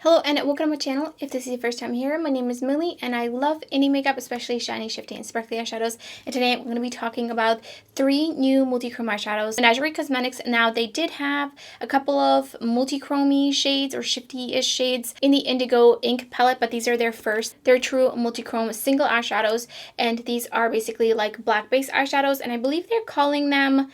Hello and welcome to my channel. If this is your first time here, my name is Millie and I love indie makeup, especially shiny, shifty, and sparkly eyeshadows. And today I'm going to be talking about 3 new multi-chrome eyeshadows. Menagerie Cosmetics, now they did have a couple of multi-chromey shades or shifty-ish shades in the Indigo Ink palette, but these are their first. They're true multi-chrome single eyeshadows, and these are basically like black base eyeshadows, and I believe they're calling them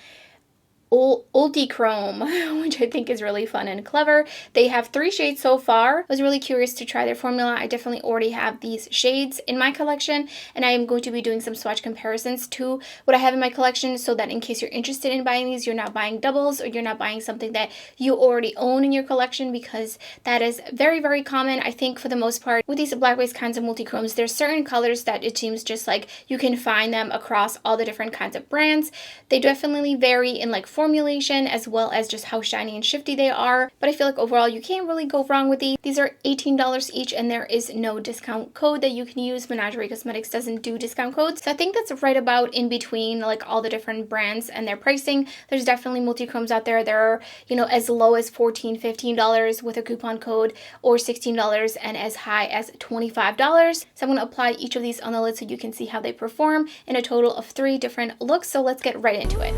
Multichrome, which I think is really fun and clever. They have 3 shades so far. I was really curious to try their formula. I definitely already have these shades in my collection, and I am going to be doing some swatch comparisons to what I have in my collection, so that in case you're interested in buying these, you're not buying doubles or you're not buying something that you already own in your collection, because that is very, very common. I think for the most part with these black based kinds of multi-chromes, there's certain colors that it seems just like you can find them across all the different kinds of brands. They definitely vary in like formulation as well as just how shiny and shifty they are, but I feel like overall you can't really go wrong with these. These are $18 each and there is no discount code that you can use. Menagerie Cosmetics doesn't do discount codes, so I think that's right about in between like all the different brands and their pricing. There's definitely multi-chromes out there. There are, you know, as low as $14, $15 with a coupon code, or $16 and as high as $25. So I'm going to apply each of these on the lid so you can see how they perform in a total of 3 different looks. So let's get right into it.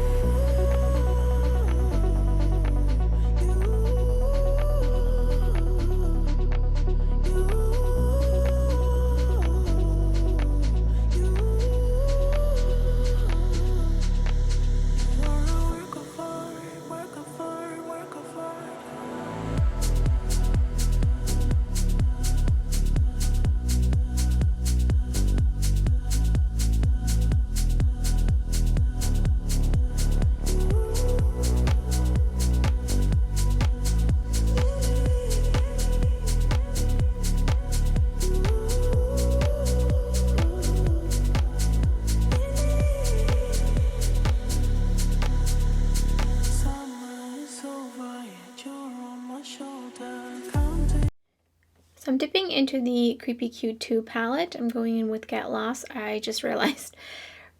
So I'm dipping into the Creepy Q2 palette. I'm going in with Get Lost. I just realized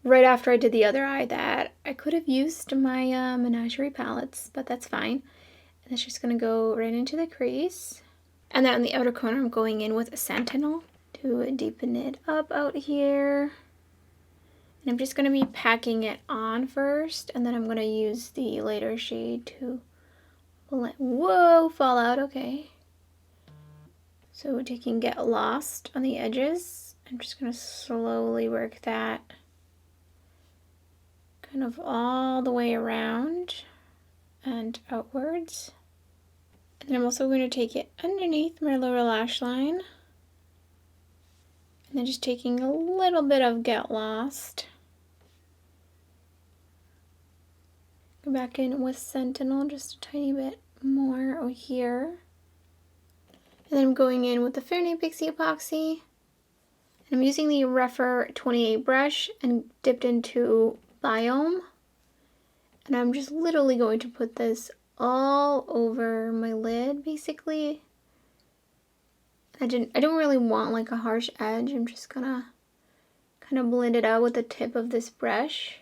right after I did the other eye that I could have used my Menagerie palettes, but that's fine. And it's just going to go right into the crease. And then on the outer corner, I'm going in with Sentinel to deepen it up out here. And I'm just going to be packing it on first, and then I'm going to use the lighter shade to blend. Whoa, fallout, okay. So taking Get Lost on the edges, I'm just going to slowly work that kind of all the way around and outwards. And then I'm also going to take it underneath my lower lash line. And then just taking a little bit of Get Lost. Go back in with Sentinel, just a tiny bit more over here. And then I'm going in with the Fairname Pixie Epoxy. And I'm using the Rephr 28 brush and dipped into Biome. And I'm just literally going to put this all over my lid, basically. I don't really want like a harsh edge. I'm just gonna kind of blend it out with the tip of this brush.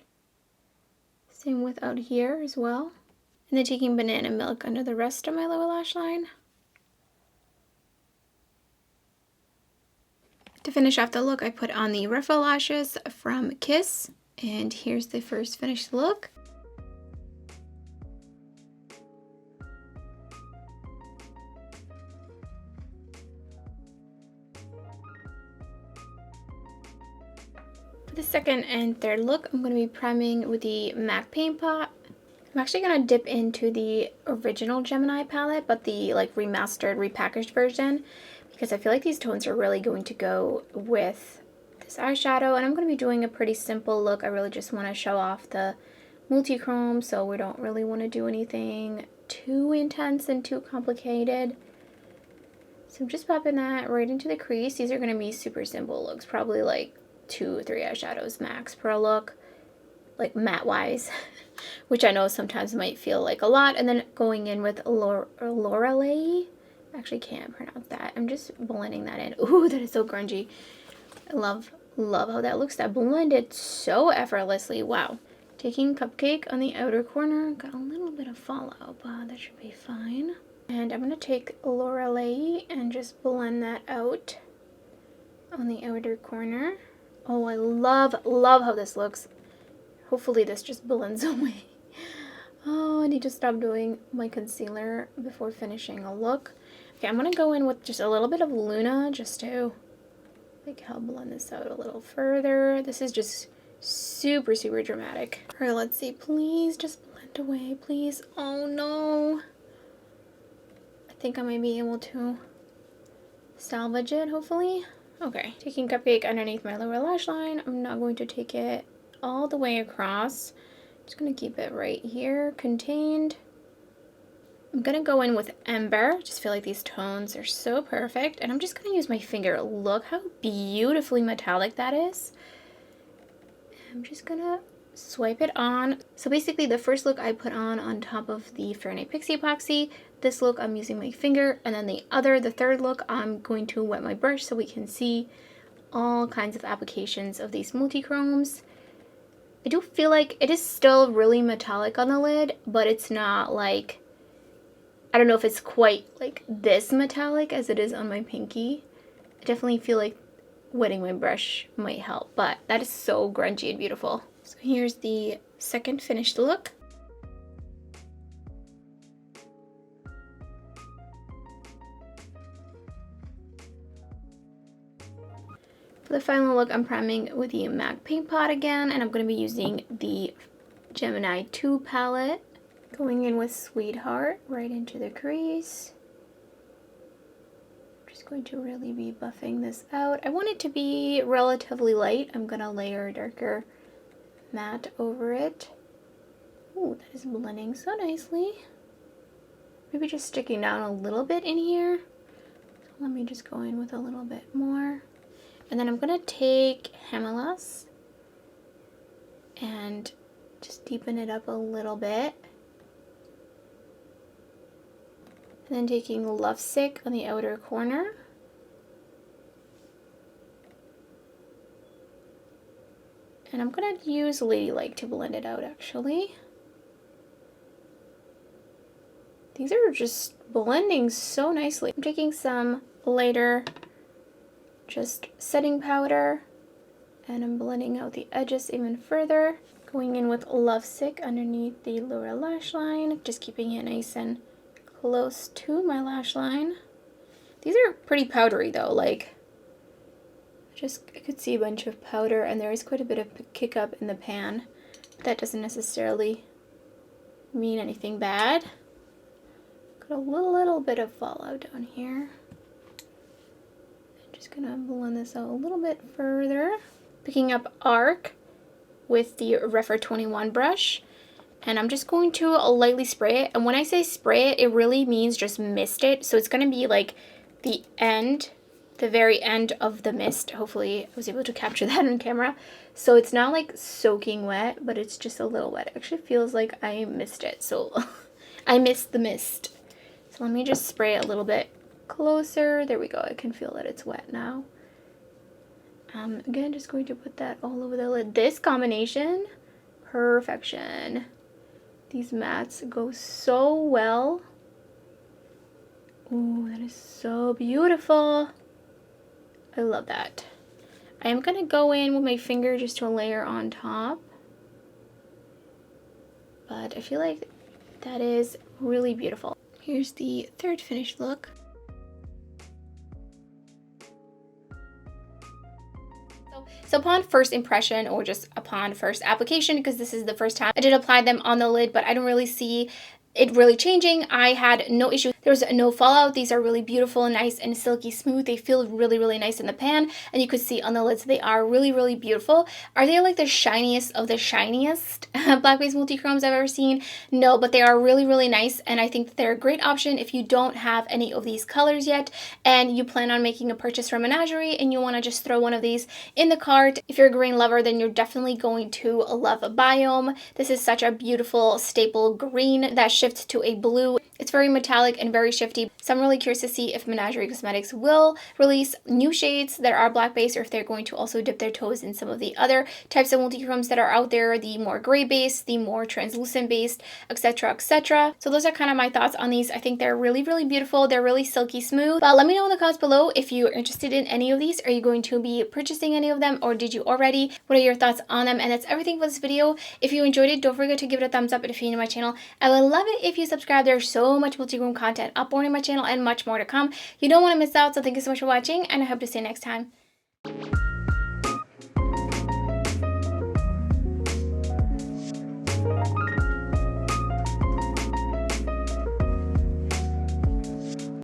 Same with out here as well. And then taking Banana Milk under the rest of my lower lash line. To finish off the look, I put on the Rephr lashes from Kiss, and here's the first finished look. For the second and third look, I'm going to be priming with the MAC Paint Pot. I'm actually going to dip into the original Gemini palette, but the like remastered, repackaged version, because I feel like these tones are really going to go with this eyeshadow, and I'm going to be doing a pretty simple look. I really just want to show off the multi-chrome, so we don't really want to do anything too intense and too complicated. So I'm just popping that right into the crease. These are going to be super simple looks, probably like 2 or 3 eyeshadows max per look, like matte wise, which I know sometimes might feel like a lot. And then going in with Leigh. Actually can't pronounce that. I'm just blending that in. Ooh, that is so grungy. I love how that looks. That blended so effortlessly. Wow. Taking Cupcake on the outer corner. Got a little bit of fallout, but that should be fine. And I'm going to take Leigh and just blend that out on the outer corner. Oh, I love how this looks. Hopefully this just blends away. Oh, I need to stop doing my concealer before finishing a look. Okay, I'm going to go in with just a little bit of Luna just to like help blend this out a little further. This is just super, super dramatic. All right, let's see. Please just blend away, please. Oh, no. I think I might be able to salvage it, hopefully. Okay, taking Cupcake underneath my lower lash line. I'm not going to take it all the way across. Just going to keep it right here, contained. I'm going to go in with Ember. Just feel like these tones are so perfect. And I'm just going to use my finger. Look how beautifully metallic that is. I'm just going to swipe it on. So basically the first look I put on top of the Fahrenheit Pixie Epoxy. This look I'm using my finger. And then the third look, I'm going to wet my brush so we can see all kinds of applications of these multi-chromes. I do feel like it is still really metallic on the lid, but it's not like, I don't know if it's quite like this metallic as it is on my pinky. I definitely feel like wetting my brush might help, but that is so grungy and beautiful. So here's the second finished look. For the final look, I'm priming with the MAC Paint Pot again, and I'm going to be using the Gemini 2 palette. Going in with Sweetheart right into the crease. I'm just going to really be buffing this out. I want it to be relatively light. I'm going to layer a darker matte over it. Ooh, that is blending so nicely. Maybe just sticking down a little bit in here. So let me just go in with a little bit more. And then I'm going to take Hemelas and just deepen it up a little bit. And then taking Lovesick on the outer corner. And I'm going to use Ladylike to blend it out actually. These are just blending so nicely. I'm taking some lighter just setting powder and I'm blending out the edges even further. Going in with Lovesick underneath the lower lash line, just keeping it nice and close to my lash line. These are pretty powdery though, like I could see a bunch of powder and there is quite a bit of kick up in the pan. That doesn't necessarily mean anything bad. Got a little bit of fallout down here. Just gonna blend this out a little bit further. Picking up Arc with the Refer 21 brush. And I'm just going to lightly spray it. And when I say spray it, it really means just mist it. So it's gonna be like the very end of the mist. Hopefully I was able to capture that on camera. So it's not like soaking wet, but it's just a little wet. It actually feels like I missed it. So I missed the mist. So let me just spray it a little bit closer. There we go. I can feel that it's wet now. Again, just going to put that all over the lid. This combination, perfection. These mattes go so well. Ooh, that is so beautiful. I love that. I am going to go in with my finger just to layer on top. But I feel like that is really beautiful. Here's the third finished look. So upon first impression, or just upon first application, because this is the first time I did apply them on the lid, but I don't really see it really changing. I had no issue. There was no fallout. These are really beautiful, nice and silky smooth. They feel really, really nice in the pan, and you could see on the lids they are really, really beautiful. Are they like the shiniest of the shiniest black base multi-chromes I've ever seen? No, but they are really, really nice, and I think that they're a great option if you don't have any of these colors yet and you plan on making a purchase from Menagerie and you want to just throw one of these in the cart. If you're a green lover, then you're definitely going to love Biome. This is such a beautiful staple green that shifts to a blue. It's very metallic and very shifty. So I'm really curious to see if Menagerie Cosmetics will release new shades that are black based, or if they're going to also dip their toes in some of the other types of multichromes that are out there, the more gray based, the more translucent based, etc, etc. So those are kind of my thoughts on these. I think they're really, really beautiful. They're really silky smooth. But let me know in the comments below if you're interested in any of these. Are you going to be purchasing any of them, or did you already? What are your thoughts on them? And that's everything for this video. If you enjoyed it, don't forget to give it a thumbs up. And if you're new to my channel, I would love it if you subscribe. There's so much multichrome content uploading on my channel and much more to come. You don't want to miss out. So thank you so much for watching, and I hope to see you next time.